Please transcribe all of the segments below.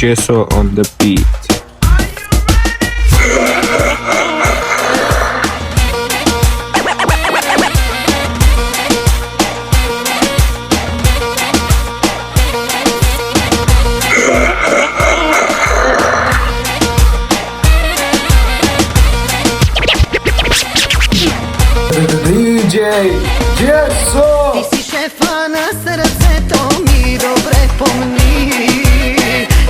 Jesso on the beat. DJ Jesso. Ti si šefa na srce, to mi dobre pomni.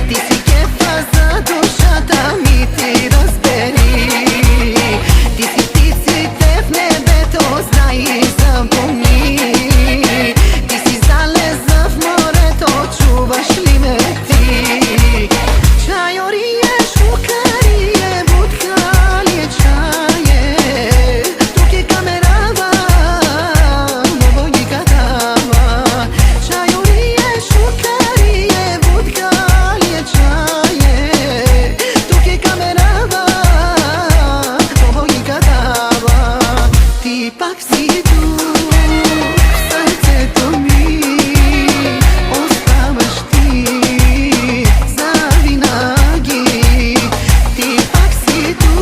Ti si kefa za dušata, mi ti rozberi. Ti si te v nebe, to znaj i zapomni. Ti si zaleza v more, to čuvaš li me ti. Čajorije, šukarije, budkalije, čaje. Tuk je kamerava, mogo nikada. Čajorije, šukarije, budkalije, čaje. Tuk je kamerava, mogo nikada. Ti pak si tu, srce to mi, ostavaš ti, zavinagi. Ti pak si tu,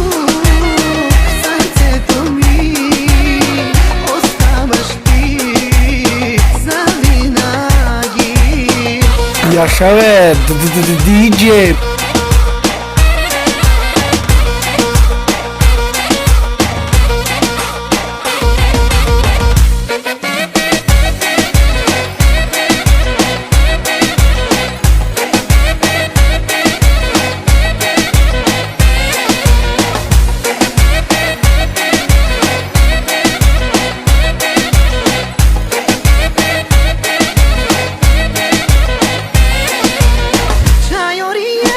srce to mi, ostavaš ti, zavinagi. E a chave é DJ. Čajorije,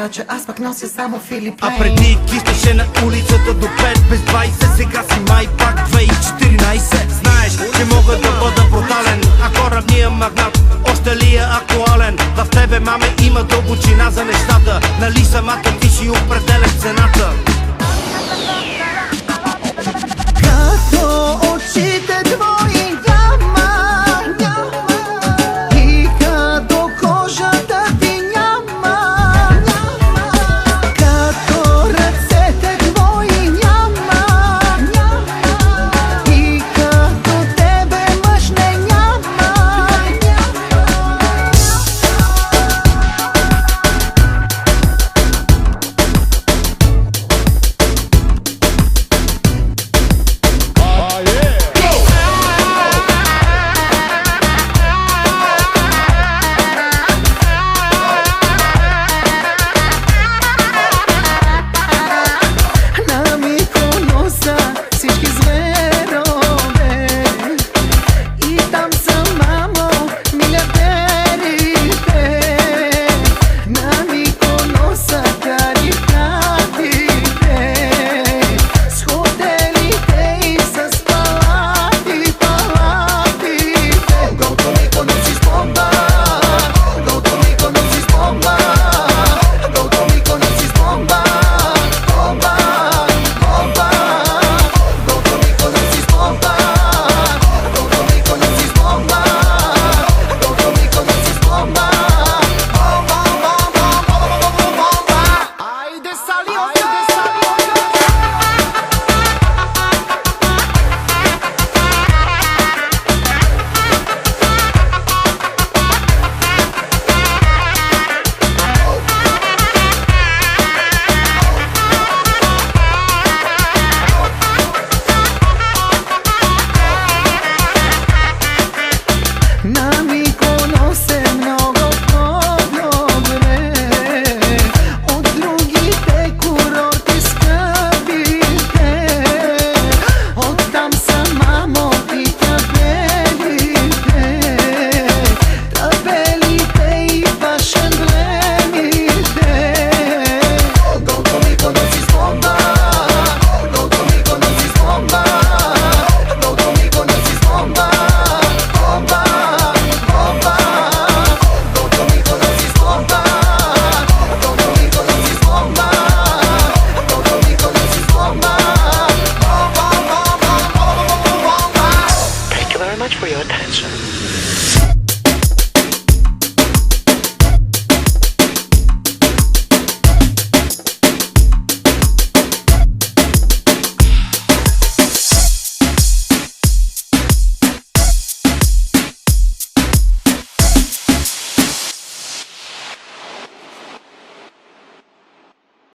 че аз пак нося само Филип А Лейн. преди кистеше на улицата до 5 без 20, сега си май пак 2014. Знаеш, че мога да бъда брутален, а корабния магнат още ли е актуален? В тебе, маме, има дълбочина за нещата. Нали самата ти си определя цената? Като очите твои